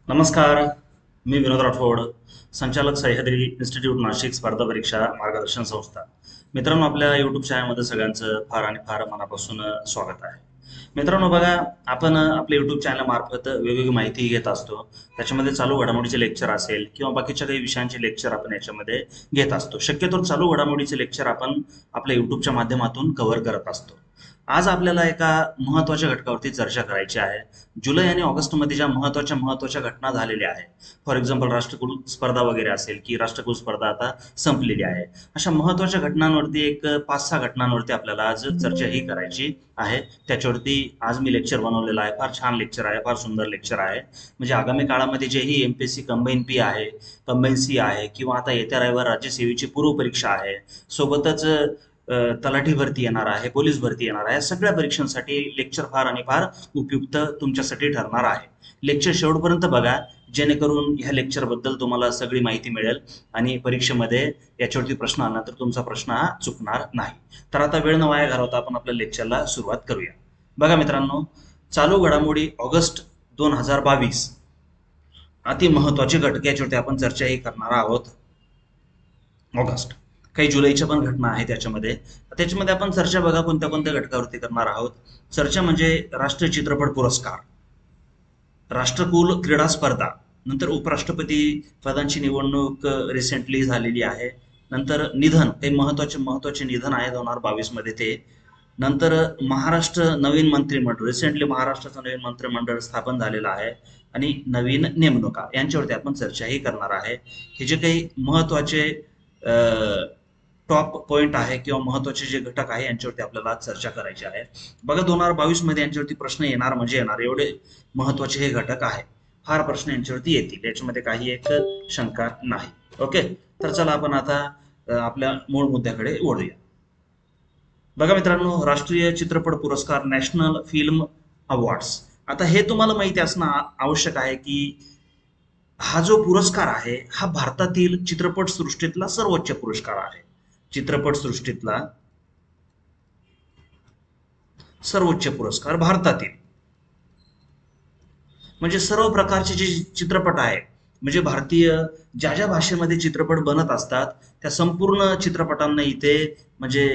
नमस्कार. मी विनोद राठोड, संचालक सह्याद्री इन्स्टिट्यूट नाशिक स्पर्धा परीक्षा मार्गदर्शन संस्था. मित्रांनो, आपल्या यूट्यूब चॅनलमध्ये सगळ्यांचं फार आणि फार मनापासून स्वागत आहे. मित्रांनो बघा, आपण आपल्या यूट्यूब चॅनलमार्फत वेगवेगळी माहिती घेत असतो. त्याच्यामध्ये चालू घडामोडीचे लेक्चर असेल किंवा बाकीच्या काही विषयांचे लेक्चर आपण याच्यामध्ये घेत असतो. शक्यतो चालू घडामोडीचे लेक्चर आपण आपल्या यूट्यूबच्या माध्यमातून कव्हर करत असतो. आज आपल्याला एका महत्त्वाच्या घटकावरती चर्चा करायची आहे. जुलै आणि ऑगस्टमध्ये ज्या महत्त्वाच्या घटना झालेल्या आहेत, फॉर एक्झाम्पल राष्ट्रकुल स्पर्धा वगैरे असेल की राष्ट्रकुल स्पर्धा आता संपलेली आहे, अशा महत्त्वाच्या घटनांवरती एक 5-6 घटनांवरती आपल्याला आज चर्चा ही करायची आहे. त्याच्यावरती आज मी लेक्चर बनवलेलं आहे. फार छान लेक्चर आहे, फार सुंदर लेक्चर आहे. म्हणजे आगामी काळामध्ये जेही एमपीएससी कंबाईन पी आहे, कंबाईन सी आहे किंवा आता येत्या रविवार राज्यसेवेची पूर्व परीक्षा आहे, सोबतच तलाठी भरती येणार आहे, पोलीस भरती येणार आहे, सगळ्या परीक्षांसाठी लेक्चर फार आणि फार उपयुक्त तुमच्यासाठी ठरणार आहे. लेक्चर शेवटपर्यंत बघा, जेणेकरून ह्या लेक्चरबद्दल तुम्हाला सगळी माहिती मिळेल आणि परीक्षेमध्ये याच्यावरती प्रश्न आला तर तुमचा प्रश्न हा चुकणार नाही. तर आता वेळ न वाया घालवता आपण आपल्या लेक्चरला सुरुवात करूया. बघा मित्रांनो, चालू घडामोडी ऑगस्ट 2022, अति महत्वाचे घटक याच्यावरती आपण चर्चाही करणार आहोत. ऑगस्ट, काही जुलैच्या पण घटना आहेत त्याच्यामध्ये आपण चर्चा बघा कोणत्या कोणत्या घटकावरती करणार आहोत. चर्चा म्हणजे राष्ट्रीय चित्रपट पुरस्कार, राष्ट्रकुल क्रीडा स्पर्धा, नंतर उपराष्ट्रपती पदांची निवडणूक रिसेंटली झालेली आहे, नंतर निधन, काही महत्वाचे निधन आहे 2022 मध्ये ते, नंतर महाराष्ट्र नवीन मंत्रिमंडळ, रिसेंटली महाराष्ट्राचं नवीन मंत्रिमंडळ स्थापन झालेलं आहे आणि नवीन नेमणुका यांच्यावरती आपण चर्चाही करणार आहे. हे जे काही महत्वाचे टॉप पॉइंट आहे किंवा महत्वाचे जे घटक आहे यांच्यावरती आपल्याला चर्चा करायची आहे. बघा, 2022 मध्ये यांच्यावरती प्रश्न येणार म्हणजे येणार, एवढे महत्वाचे हे घटक आहे. फार प्रश्न यांच्यावरती येतील, याच्यामध्ये काही एक शंका नाही. ओके, तर चला आपण आता आपल्या मूळ मुद्द्याकडे वळूया. बघा मित्रांनो, राष्ट्रीय चित्रपट पुरस्कार, नॅशनल फिल्म अवॉर्ड्स. आता हे तुम्हाला माहिती असणं आवश्यक आहे की हा जो पुरस्कार आहे हा भारतातील चित्रपट सृष्टीतला सर्वोच्च पुरस्कार आहे. चित्रपट सृष्टीतला सर्वोच्च पुरस्कार भारतातील, म्हणजे सर्व प्रकारचे जे चित्रपट आहे, म्हणजे भारतीय ज्या ज्या भाषेमध्ये चित्रपट बनत असतात त्या संपूर्ण चित्रपटांना इथे म्हणजे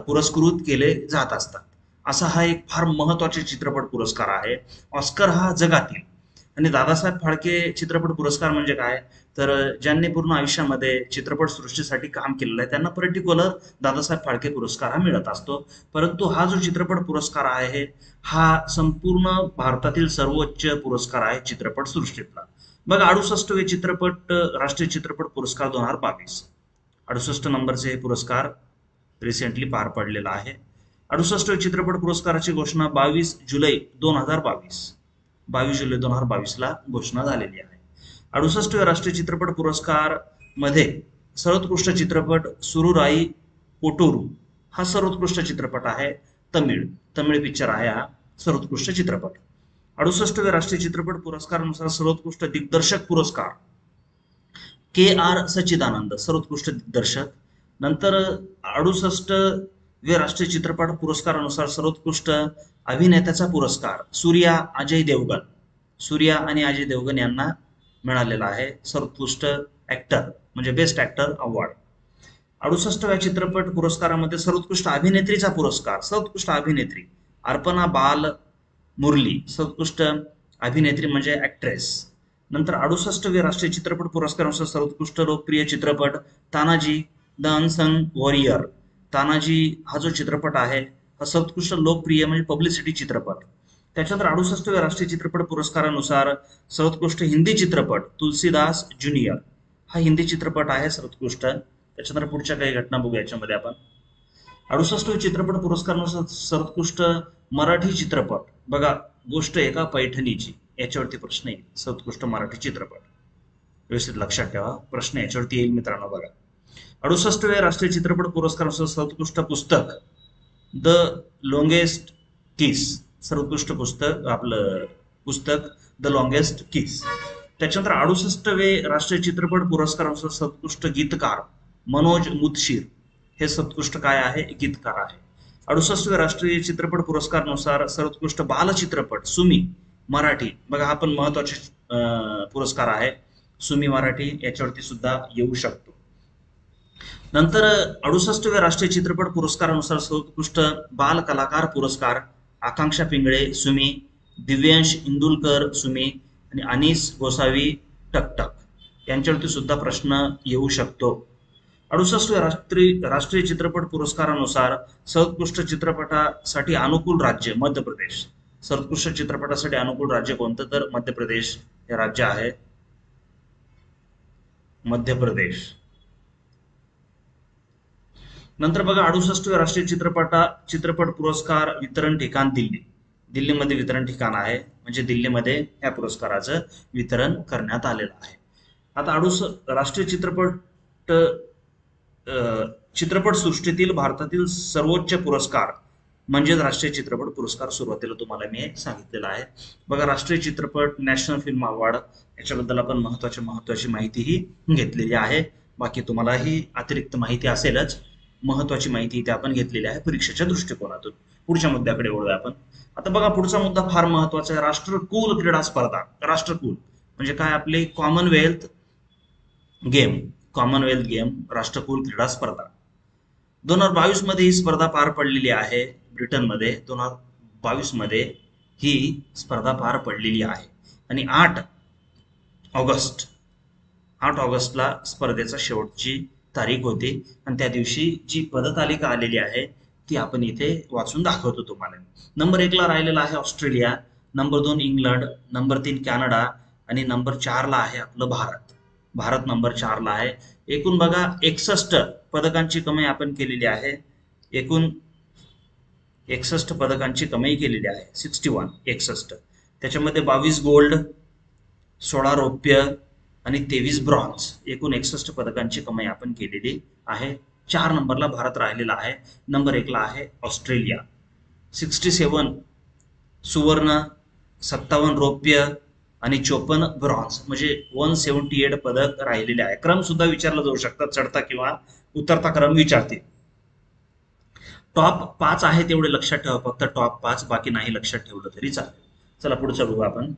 पुरस्कृत केले जात असतात. असा हा एक फार महत्वाचे चित्रपट पुरस्कार आहे. ऑस्कर हा जगातील, आणि दादासाहेब फाळके चित्रपट पुरस्कार म्हणजे काय, तर ज्यांनी पूर्ण आयुष्यामध्ये चित्रपट सृष्टीसाठी काम केलेलं आहे त्यांना पर्टिक्युलर दादासाहेब फाळके पुरस्कार हा मिळत असतो. परंतु हा जो चित्रपट पुरस्कार आहे हा संपूर्ण भारतातील सर्वोच्च पुरस्कार आहे चित्रपट सृष्टीतला. बघा, 68वे चित्रपट राष्ट्रीय चित्रपट पुरस्कार 2022, 68 नंबरचे हे पुरस्कार रिसेंटली पार पडलेला आहे. 68वे चित्रपट पुरस्काराची घोषणा 22 जुलै 2022, 22 जुलै 2022 ला घोषणा झालेली आहे. 68वे राष्ट्रीय चित्रपट पुरस्कार मध्ये सर्वोत्कृष्ट चित्रपट सुरुराई पोटोरू हा सर्वोत्कृष्ट चित्रपट आहे. तमिळ पिक्चर आहे हा सर्वोत्कृष्ट चित्रपट. 68वे राष्ट्रीय चित्रपट पुरस्कारानुसार सर्वोत्कृष्ट दिग्दर्शक पुरस्कार KR सच्चिदानंद, सर्वोत्कृष्ट दिग्दर्शक. नंतर 68वे राष्ट्रीय चित्रपट पुरस्कारानुसार सर्वोत्कृष्ट अभिनेत्याचा पुरस्कार सूर्या आणि अजय देवगन यांना मिळालेला आहे. सर्वोत्कृष्ट ऍक्टर म्हणजे बेस्ट ऍक्टर अवॉर्ड. 68व्या चित्रपट पुरस्कारामध्ये सर्वोत्कृष्ट अभिनेत्रीचा पुरस्कार, सर्वोत्कृष्ट अभिनेत्री अर्पणा बाल मुरली, सर्वोत्कृष्ट अभिनेत्री म्हणजे ऍक्ट्रेस. नंतर 68वे राष्ट्रीय चित्रपट पुरस्कारानुसार सर्वोत्कृष्ट लोकप्रिय चित्रपट Tanaji the unsung warrior. Tanaji हा जो चित्रपट आहे हा सर्वोत्कृष्ट लोकप्रिय म्हणजे पब्लिसिटी चित्रपट. त्याच्यानंतर 68व्या राष्ट्रीय चित्रपट पुरस्कारानुसार सर्वोत्कृष्ट हिंदी चित्रपट तुलसीदास ज्युनियर हा हिंदी चित्रपट आहे सर्वोत्कृष्ट. त्याच्यानंतर पुढच्या काही घटना बघू याच्यामध्ये आपण. 68वे चित्रपट पुरस्कारानुसार सर्वोत्कृष्ट मराठी चित्रपट, बघा, गोष्ट एका पैठणीची, याच्यावरती प्रश्न येईल. सर्वोत्कृष्ट मराठी चित्रपट, व्यवस्थित लक्षात ठेवा, प्रश्न याच्यावरती येईल मित्रांनो. बघा, 68वे राष्ट्रीय चित्रपट पुरस्कारानुसार सर्वोत्कृष्ट पुस्तक द लॉंगेस्ट किस, सर्वोत्कृष्ट पुस्तक द लॉंगेस्ट किस. त्याच्यानंतर 68वे राष्ट्रीय चित्रपट पुरस्कारानुसार सर्वोत्कृष्ट गीतकार मनोज मुत्शीर, हे सर्वोत्कृष्ट काय आहे, गीतकार आहे. 68वे राष्ट्रीय चित्रपट पुरस्कारानुसार सर्वोत्कृष्ट बालचित्रपट सुमी मराठी, बघा हा पण महत्वाचा पुरस्कार आहे. सुमी मराठी याच्यावरती सुद्धा येऊ शकतो. नंतर 68व्या राष्ट्रीय चित्रपट पुरस्कारानुसार सर्वोत्कृष्ट बाल कलाकार पुरस्कार आकांक्षा पिंगळे सुमी, दिव्यांश इंदुलकर सुमी आणि अनीस गोसावी टकटक यांच्यावरती सुद्धा प्रश्न येऊ शकतो. 68व्या राष्ट्रीय चित्रपट पुरस्कारानुसार सर्वोत्कृष्ट चित्रपटासाठी अनुकूल राज्य मध्य प्रदेश. सर्वोत्कृष्ट चित्रपटासाठी अनुकूल राज्य कोणतं, तर मध्य प्रदेश हे राज्य आहे. मध्य प्रदेश. नंतर बघा 68व्या राष्ट्रीय चित्रपट पुरस्कार वितरण ठिकाण दिल्ली. दिल्लीमध्ये वितरण ठिकाण आहे, म्हणजे दिल्लीमध्ये या पुरस्काराचं वितरण करण्यात आलेलं आहे. आता 68 राष्ट्रीय चित्रपट सृष्टीतील भारतातील सर्वोच्च पुरस्कार म्हणजेच राष्ट्रीय चित्रपट पुरस्कार सुरुवातीला तुम्हाला मी सांगितलेलं आहे. बघा राष्ट्रीय चित्रपट नॅशनल फिल्म अवॉर्ड याच्याबद्दल आपण महत्वाची माहितीही घेतलेली आहे. बाकी तुम्हाला ही अतिरिक्त माहिती असेलच, महत्वाची माहिती इथे आपण घेतलेली आहे परीक्षेच्या दृष्टिकोनातून. पुढच्या मुद्द्याकडे वळूया आपण. आता बघा पुढचा मुद्दा फार महत्वाचा आहे, राष्ट्रकुल क्रीडा स्पर्धा. राष्ट्रकुल म्हणजे काय, आपले कॉमनवेल्थ गेम राष्ट्रकुल क्रीडा स्पर्धा 2022 मध्ये ही स्पर्धा पार पडलेली आहे. ब्रिटनमध्ये 2022 मध्ये ही स्पर्धा पार पडलेली आहे आणि 8 ऑगस्टला स्पर्धेचा शेवटची तारीख होती आणि त्या दिवशी जी पदतालिका आलेली आहे ती आपण इथे वाचून दाखवतो तुम्हाला. नंबर 1 ला राहिलेला आहे Australia, number 2 England, number 3 Canada आणि नंबर 4 ला आहे आपलं भारत नंबर 4 ला आहे. एकूण बघा 61 पदकांची कमाई आपण केलेली आहे. एकूण 61 पदकांची कमाई केलेली आहे. 61. त्याच्यामध्ये 22 गोल्ड, 16 रौप्य आणि 23 ब्रॉन्झ, एकूण 61 पदकांची कमाई आपण केलेली आहे. 4 नंबरला भारत राहिलेला आहे. नंबर 1 ला आहे ऑस्ट्रेलिया. 67 सुवर्ण, 57 रौप्य आणि 54 ब्रॉन्झ, म्हणजे 178 पदक राहिलेले आहे. क्रम सुद्धा विचारला जाऊ शकतात, चढता किंवा उतरता क्रम विचारतील. टॉप 5 आहे तेवढे लक्षात ठेवा, फक्त टॉप 5, बाकी नाही लक्षात ठेवलं तरी चालेल. चला पुढचं बघू आपण.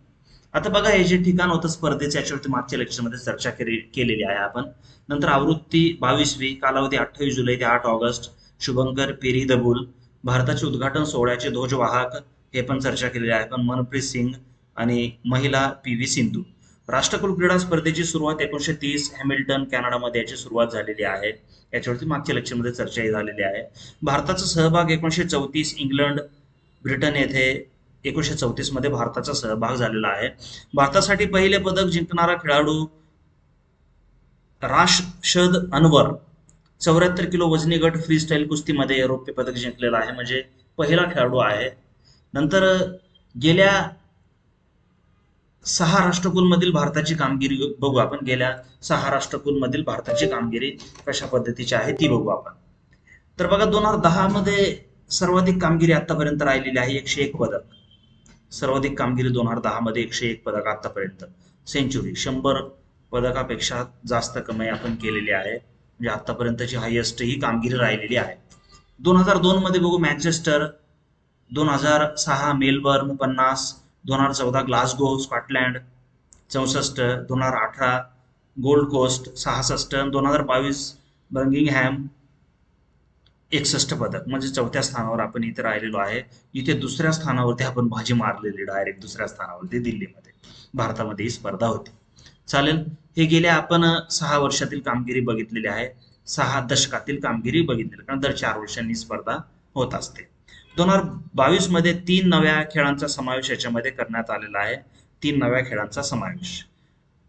आता बघा हे जे ठिकाण होतं स्पर्धेचं याच्यावरती मागच्या लेक्चरमध्ये चर्चा केलेली आहे आपण. नंतर आवृत्ती 22वी, कालावधी 28 जुलै ते 8 August, Shubhankar peri the boule. भारताचे उद्घाटन सोहळ्याचे ध्वजवाहक हे पण चर्चा केलेली आहे पण मनप्रीत सिंग आणि महिला PV सिंधू. राष्ट्रकुल क्रीडा स्पर्धेची सुरुवात 1930 हॅमिल्टन कॅनडामध्ये याची सुरुवात झालेली आहे. याच्यावरती मागच्या लेक्चरमध्ये चर्चाही झालेली आहे. भारताचा सहभाग 1934 इंग्लंड ब्रिटन येथे 1934 मध्ये भारताचा सहभाग झालेला आहे. भारतासाठी पहिले पदक जिंकणारा खेळाडू राशद अनवर 74 किलो वजनी गट फ्री स्टाईल कुस्तीमध्ये रौप्य पदक जिंकलेला आहे, म्हणजे पहिला खेळाडू आहे. नंतर गेल्या 6 राष्ट्रकुल मधील भारताची कामगिरी बघू आपण. गेल्या 6 राष्ट्रकुल मधील भारताची कामगिरी कशा पद्धतीची आहे ती बघू आपण. तर बघा 2010 मध्ये सर्वाधिक कामगिरी आतापर्यंत राहिलेली आहे 101 पदक. सर्वाधिक कामगिरी 2010 मध्ये 101 पदक आतापर्यंत. सेंचुरी 100 पदकापेक्षा जास्त कमाई आपण केलेली आहे, म्हणजे आतापर्यंतची हायएस्ट ही कामगिरी राहिलेली आहे. 2002 मध्ये बघू Manchester, 2006 Melbourne 50, 2014 Glasgow Scotland 64, 2018 Gold Coast 66, 2022 Birmingham 61 पदक, म्हणजे 4थ्या स्थानावर आपण इथे राहिलेलो आहे. इथे 2ऱ्या स्थानावरती आपण बाजी मारलेली, डायरेक्ट 2ऱ्या स्थानावरती दिल्लीमध्ये. भारतामध्ये ही स्पर्धा होती. चालेल, हे गेल्या आपण 6 वर्षातील कामगिरी बघितलेली आहे, 6 दशकातील कामगिरी बघितलेली, कारण दर 4 वर्षांनी स्पर्धा होत असते. 2022 मध्ये 3 नव्या खेळांचा समावेश याच्यामध्ये करण्यात आलेला आहे. 3 नव्या खेळांचा समावेश.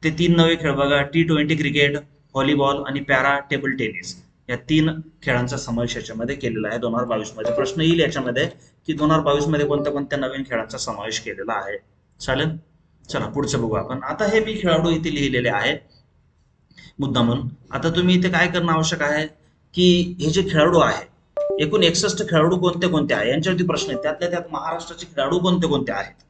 ते 3 नवे खेळ बघा, T20 क्रिकेट, व्हॉलीबॉल आणि पॅरा टेबल टेनिस या 3 खेळांचा समावेश याच्यामध्ये केलेला आहे 2022 मध्ये. प्रश्न येईल याच्यामध्ये की 2022 मध्ये कोणत्या कोणत्या नवीन खेळांचा समावेश केलेला आहे. चालेल, चला पुढचं बघू आपण. आता हे मी खेळाडू इथे लिहिलेले आहे मुद्दा म्हणून. आता तुम्ही इथे काय करणं आवश्यक आहे की हे जे खेळाडू आहे, एकूण 61 खेळाडू कोणते कोणते आहे यांच्यावरती प्रश्न आहेत. त्यातल्या त्यात महाराष्ट्राचे खेळाडू कोणते कोणते आहेत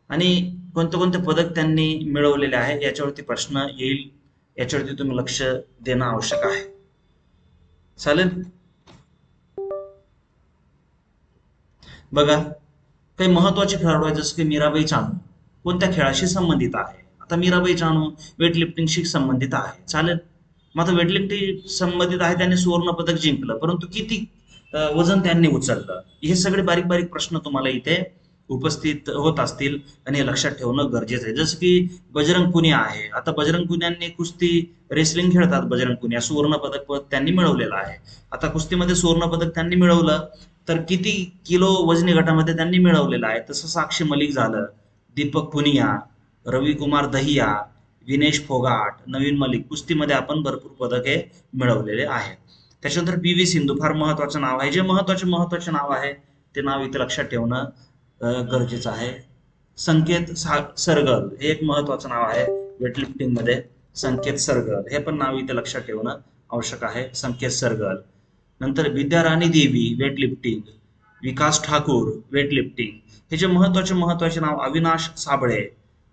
आणि कोणते कोणते पदक त्यांनी मिळवलेले आहे याच्यावरती प्रश्न येईल. याच्यावरती तुम्ही लक्ष देणं आवश्यक आहे. चालेल, बघा काही महत्वाचे खेळाडू आहेत जसं की मीराबाई चानू. कोणत्या खेळाशी संबंधित आहे? आता मीराबाई चानू वेट लिफ्टिंगशी संबंधित आहे, चालेल. मग आता वेट लिफ्टिंग संबंधित आहे, त्यांनी सुवर्ण पदक जिंकलं, परंतु किती वजन त्यांनी उचललं? हे सगळे बारीक बारीक प्रश्न तुम्हाला इथे उपस्थित होत असतील आणि हे लक्षात ठेवणं गरजेचं आहे. जसं की बजरंग पुनिया आहे. आता बजरंग पुनियांनी कुस्ती रेसलिंग खेळतात. बजरंग पुनिया सुवर्ण पदक त्यांनी मिळवलेलं आहे. आता कुस्तीमध्ये सुवर्ण पदक त्यांनी मिळवलं, तर किती किलो वजनी गटामध्ये त्यांनी मिळवलेलं आहे? तसं साक्षी मलिक झालं, दीपक पुनिया, रविकुमार दहिया, विनेश फोगाट, नवीन मलिक, कुस्तीमध्ये आपण भरपूर पदके मिळवलेले आहेत. त्याच्यानंतर पी व्ही सिंधू फार महत्वाचं नाव आहे. जे महत्वाचे नाव आहे ते नाव इथे लक्षात ठेवणं गरजेचं आहे. संकेत सरगल हे एक महत्वाचं नाव आहे वेटलिफ्टिंग मध्ये. संकेत सरगल हे पण नाव इथे लक्षात ठेवणं आवश्यक आहे. संकेत सरगल. नंतर विद्याराणी देवी वेटलिफ्टिंग, विकास ठाकूर वेटलिफ्टिंग. हे जे महत्वाचे नाव, अविनाश साबळे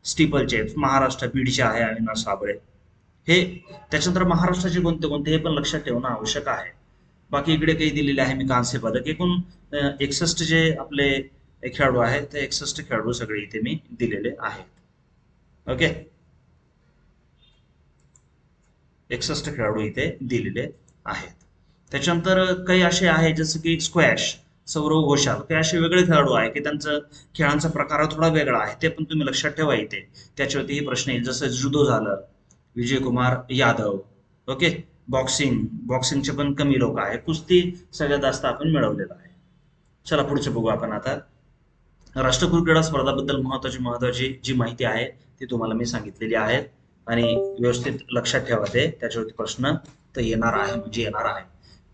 स्टीपलचे, महाराष्ट्र बीडचे आहे अविनाश साबळे हे. त्याच्यानंतर महाराष्ट्राचे कोणते कोणते हे पण लक्षात ठेवणं आवश्यक आहे. बाकी इकडे काही दिलेले आहे मी कांस्य पदक. एकूण 61 जे आपले खेळाडू आहेत ते 61 खेळाडू सगळे इथे मी दिलेले आहेत. ओके, 61 खेळाडू इथे दिलेले आहेत. त्याच्यानंतर काही असे आहे जसं की स्क्वॅश, सौरव घोषाल, काही असे वेगळे खेळाडू आहे की त्यांचं खेळांचा प्रकार थोडा वेगळा आहे, ते पण तुम्ही लक्षात ठेवा इथे. त्याच्यावरती ही प्रश्न येईल. जसं जुडो झालं, विजयकुमार यादव. ओके, बॉक्सिंगचे पण कमी लोक आहे. कुस्ती सगळ्यात जास्त आपण मिळवलेलं आहे. चला पुढचं बघू आपण आता. राष्ट्रकुल क्रीडा स्पर्धाबद्दल महत्वाची जी माहिती आहे ती तुम्हाला मी सांगितलेली आहे आणि व्यवस्थित लक्षात ठेवा ते. त्याच्यावरती प्रश्न तर येणार आहे म्हणजे येणार आहे.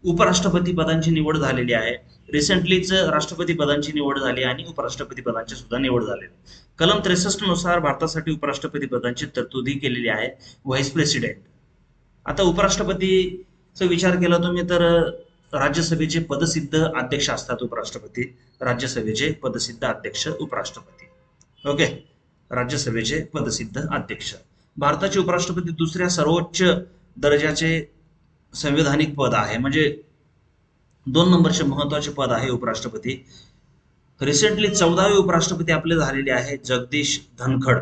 उपराष्ट्रपती पदांची निवड झालेली आहे. रिसेंटलीच राष्ट्रपती पदांची निवड झाली आणि उपराष्ट्रपती पदांची सुद्धा निवड झालेली. कलम 63 नुसार भारतासाठी उपराष्ट्रपती पदांची तरतुदी केलेली आहे. Vice president. आता उपराष्ट्रपतीचा विचार केला तुम्ही तर राज्यसभेचे पदसिद्ध अध्यक्ष असतात उपराष्ट्रपती. राज्यसभेचे पदसिद्ध अध्यक्ष उपराष्ट्रपती. ओके, राज्यसभेचे पदसिद्ध अध्यक्ष. भारताचे उपराष्ट्रपती दुसऱ्या सर्वोच्च दर्जाचे संवैधानिक पद आहे, म्हणजे 2 नंबरचे महत्वाचे पद आहे उपराष्ट्रपती. रिसेंटली 14वे उपराष्ट्रपती आपले झालेले आहे जगदीश धनखड,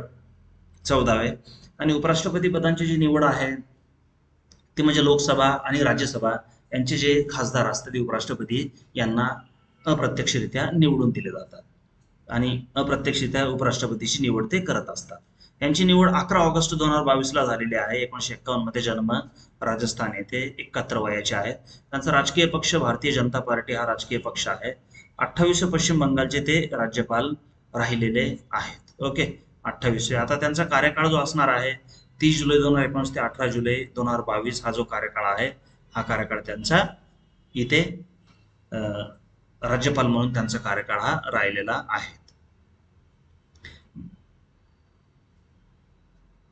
14वे. आणि उपराष्ट्रपती पदांची जी निवड आहे ती म्हणजे लोकसभा आणि राज्यसभा यांचे जे खासदार असतात ते उपराष्ट्रपती यांना अप्रत्यक्षरित्या निवडून दिले जातात आणि अप्रत्यक्षरित्या उपराष्ट्रपतीची निवड ते करत असतात. यांची निवड 11 ऑगस्ट 2022 ला झालेली आहे. 1951 मध्ये जन्म, राजस्थान येथे, 71 वयाचे आहे. त्यांचा राजकीय पक्ष भारतीय जनता पार्टी हा राजकीय पक्ष आहे. 28 पश्चिम बंगालचे ते राज्यपाल राहिलेले आहेत. ओके, 28. आता त्यांचा कार्यकाळ जो असणार आहे 30 जुलै 2019 ते 18 जुलै 2022 हा जो कार्यकाळ आहे हा कार्यकाळ त्यांचा इथे राज्यपाल म्हणून त्यांचा कार्यकाळ हा राहिलेला आहे.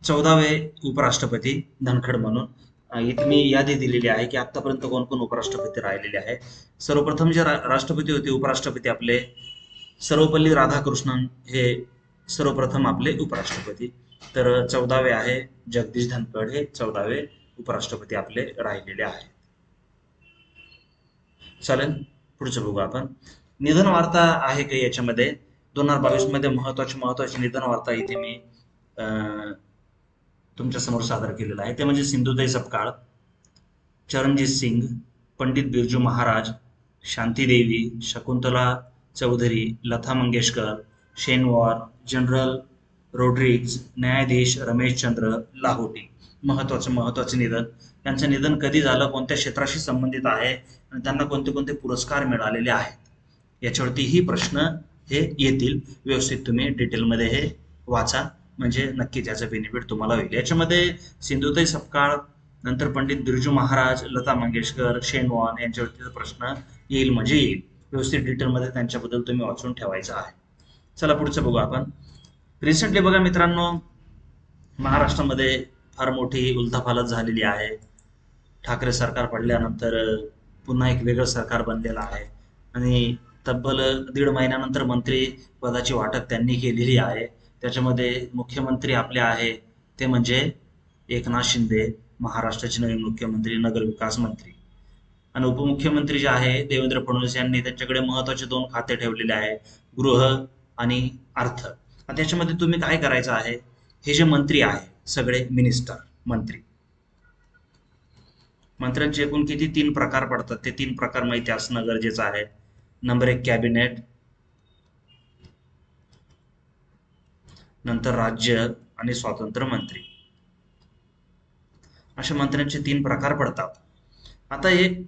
14वे उपराष्ट्रपती धनखड म्हणून इथे मी यादी दिलेली आहे की आतापर्यंत कोण कोण उपराष्ट्रपती राहिलेले आहे. सर्वप्रथम जे राष्ट्रपती होते उपराष्ट्रपती आपले सर्वपल्ली राधाकृष्णन हे सर्वप्रथम आपले उपराष्ट्रपती. तर 14वे आहे जगदीश धनखड, हे 14वे उपराष्ट्रपती आपले राहिलेले आहेत. चालेल, पुढचं बघू आपण. निधन वार्ता आहे काही याच्यामध्ये 2022 मध्ये महत्वाची निधन वार्ता इथे मी तुमच्या समोर सादर केलेला आहे. ते म्हणजे सिंधुताई सपकाळ, चरणजीत सिंग, पंडित बिरजू महाराज, शांती देवी, शकुंतला चौधरी, लता मंगेशकर, शेनवॉर, जनरल रोड्रिग्ज, न्यायाधीश रमेशचंद्र लाहोटी. महत्वाचे निधन. त्यांचं निधन कधी झालं, कोणत्या क्षेत्राशी संबंधित आहे आणि त्यांना कोणते कोणते पुरस्कार मिळालेले आहेत याच्यावरती ही प्रश्न हे येतील. व्यवस्थित तुम्ही डिटेलमध्ये हे वाचा म्हणजे नक्की त्याचं बेनिफिट तुम्हाला होईल. याच्यामध्ये सिंधुताई सपकाळ, नंतर पंडित बिरजू महाराज, लता मंगेशकर, शेनवॉन यांच्यावरती प्रश्न येईल म्हणजे येईल. व्यवस्थित डिटेलमध्ये त्यांच्याबद्दल तुम्ही वाचून ठेवायचं आहे. चला पुढचं बघू आपण. रिसेंटली बघा मित्रांनो, महाराष्ट्रामध्ये फार मोठी उलथापालथ झालेली आहे. ठाकरे सरकार पडल्यानंतर पुन्हा एक वेगळं सरकार बनलेलं आहे आणि तब्बल 1.5 महिन्यानंतर मंत्री पदाची वाटप त्यांनी केलेली आहे. त्याच्यामध्ये मुख्यमंत्री आपले आहे ते म्हणजे एकनाथ शिंदे, महाराष्ट्राचे नवीन मुख्यमंत्री, नगरविकास मंत्री. आणि उपमुख्यमंत्री जे आहे देवेंद्र फडणवीस यांनी त्यांच्याकडे महत्वाचे 2 खाते ठेवलेले आहे, गृह आणि अर्थ. आणि त्याच्यामध्ये तुम्ही काय करायचं आहे, हे जे मंत्री आहे सगळे मिनिस्टर मंत्री, मंत्र्यांचे एकूण किती 3 प्रकार पडतात, ते 3 प्रकार माहिती असणं गरजेचं आहे. नंबर 1 कॅबिनेट, नंतर राज्य आणि स्वतंत्र मंत्री, अशा मंत्र्यांचे 3 प्रकार पडतात. आता एक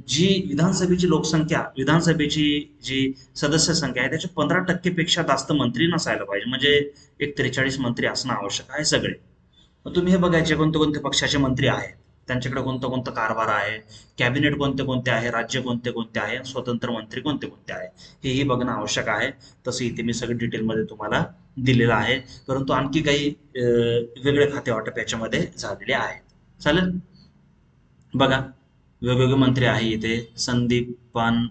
जी विधानसभेची लोकसंख्या, विधानसभेची जी सदस्य संख्या आहे त्याच्या 15% पेक्षा जास्त मंत्री नसायला पाहिजे, म्हणजे एक 43 मंत्री असणं आवश्यक आहे सगळे. मग तुम्ही हे बघायचे कोणते कोणते पक्षाचे मंत्री आहेत, त्यांच्याकडे कोणता कोणता कारभार आहे, कॅबिनेट कोणते कोणते आहे, राज्य कोणते कोणते आहे, स्वतंत्र मंत्री कोणते कोणते आहे, हेही बघणं आवश्यक आहे. तसं इथे मी सगळं डिटेलमध्ये तुम्हाला दिलेलं आहे, परंतु आणखी काही वेगळे खाते वाटप याच्यामध्ये झालेले आहेत. चालेल, बघा वेगवेगळे मंत्री आहे इथे. संदीप पान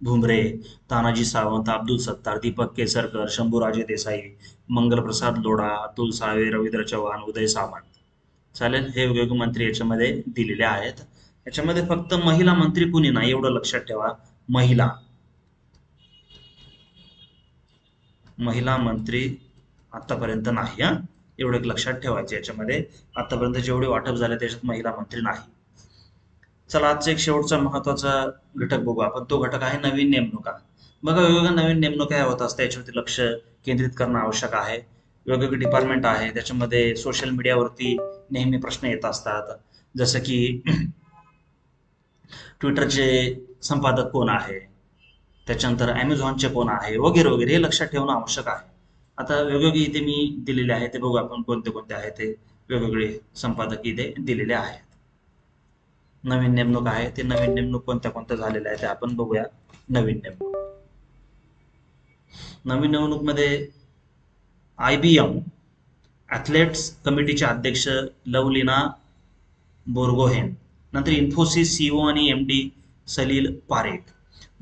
भुमरे, तानाजी सावंत, अब्दुल सत्तार, दीपक केसरकर, शंभूराजे देसाई, मंगलप्रसाद लोढा, अतुल सावे, रवींद्र चव्हाण, उदय सामंत. चालेल, हे वेगवेगळे मंत्री याच्यामध्ये दिलेले आहेत. याच्यामध्ये फक्त महिला मंत्री कुणी नाही एवढं लक्षात ठेवा. महिला महिला मंत्री आतापर्यंत नाही, हा एवढं एक लक्षात ठेवायचं. याच्यामध्ये आतापर्यंत जेवढे वाटप झाले त्याच्यात महिला मंत्री नाही. चला, आजचा एक शेवटचा महत्वाचा घटक बघू आपण. तो घटक आहे नवीन नेमणुका. बघा, वेगवेगळ्या नवीन नेमणुका होत असतात, याच्यावरती लक्ष केंद्रित करणं आवश्यक आहे. वेगवेगळे डिपार्टमेंट आहे, त्याच्यामध्ये सोशल मीडियावरती नेहमी प्रश्न येत असतात, जसं की ट्विटरचे संपादक कोण आहे, त्याच्यानंतर ॲमेझॉनचे कोण आहे, वगैरे वगैरे, हे लक्षात ठेवणं आवश्यक आहे. आता वेगवेगळे इथे मी दिलेले आहे, ते बघू आपण कोणते कोणते आहे ते वेगवेगळे संपादक इथे दिलेले आहेत. नवीन नेमणूक आहे, ते नवीन नेमणूक कोणत्या कोणत्या झालेल्या आहेत ते आपण बघूया. नवीन नेमणूक, नवीन नेमणूक मध्ये IBM ॲथलेट्स कमिटीचे अध्यक्ष लवलीना बोर्गोहेन, नंतर इन्फोसिस CEO आणि MD सलील पारेख,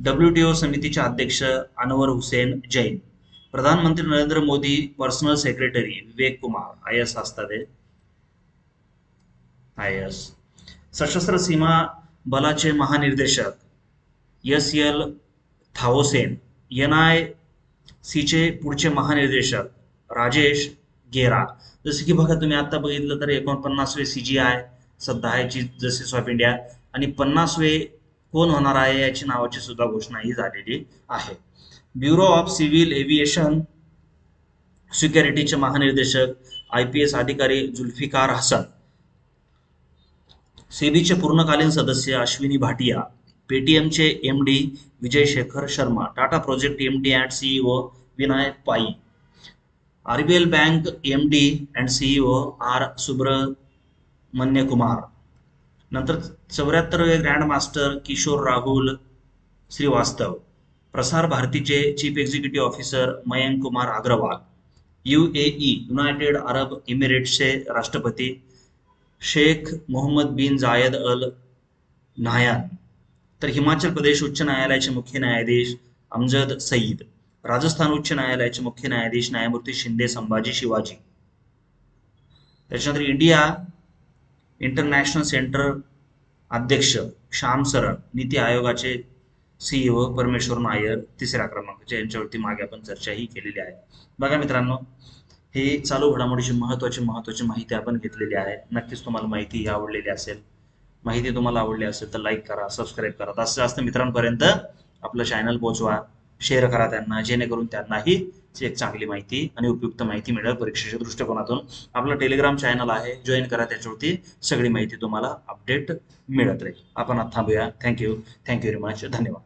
WTO समितीचे अध्यक्ष अनवर हुसेन जैन, प्रधानमंत्री Narendra Modi personal secretary Vivek Kumar IS असतात ते IS, सशस्त्र सीमा बलाचे महानिर्देशक SL थाओसेन, NICचे पुढचे महानिर्देशक राजेश गेरा. जसे की बघा, तुम्ही आता बघितलं तर 49वे CGI सध्या आहे, चीफ जस्टिस ऑफ इंडिया, आणि 50वे कोण होणार आहे याची नावाची सुद्धा घोषणा ही झालेली आहे. ब्युरो ऑफ सिव्हिल एव्हिएशन सिक्युरिटीचे महानिर्देशक IPS अधिकारी जुल्फिकार हसन, सेबीचे पूर्णकालीन सदस्य Ashwini Bhatia, पेटीएमचे MD Vijay Shekhar Sharma, Tata project MD and CEO Vinayak pie, RBL bank MD and CEO R Subramanya Kumar, नंतर 74वे ग्रँड मास्टर किशोर राहुल श्रीवास्तव, प्रसार भारतीचे chief executive officer Mayank Kumar Agarwal, UAE United Arab इमिरेट्सचे राष्ट्रपती शेख मोहम्मद बिन जायद अल नाहयान, तर हिमाचल प्रदेश उच्च न्यायालयाचे मुख्य न्यायाधीश अमजद सईद, राजस्थान उच्च न्यायालयाचे मुख्य न्यायाधीश न्यायमूर्ती शिंदे संभाजी शिवाजी, त्याच्यानंतर इंडिया इंटरनॅशनल सेंटर अध्यक्ष श्याम सरन, नीती आयोगाचे CEO परमेश्वर नायर 3ऱ्या क्रमांकाचे, यांच्यावरती मागे आपण चर्चाही केलेली आहे. बघा मित्रांनो, हे चालू घडामोडीची महत्वाची माहिती आपण घेतलेली आहे. नक्कीच तुम्हाला माहिती आवडलेली असेल. माहिती तुम्हाला आवडली असेल तर लाईक करा, सबस्क्राईब करा, जास्तीत जास्त मित्रांपर्यंत आपलं चॅनल पोहोचवा, शेअर करा त्यांना, जेणेकरून त्यांनाही एक चांगली माहिती आणि उपयुक्त माहिती मिळेल परीक्षेच्या दृष्टिकोनातून. आपलं टेलिग्राम चॅनल आहे, जॉईन करा, त्याच्यावरती सगळी माहिती तुम्हाला अपडेट मिळत राहील. आपण आता थांबूया. Thank you very much. धन्यवाद.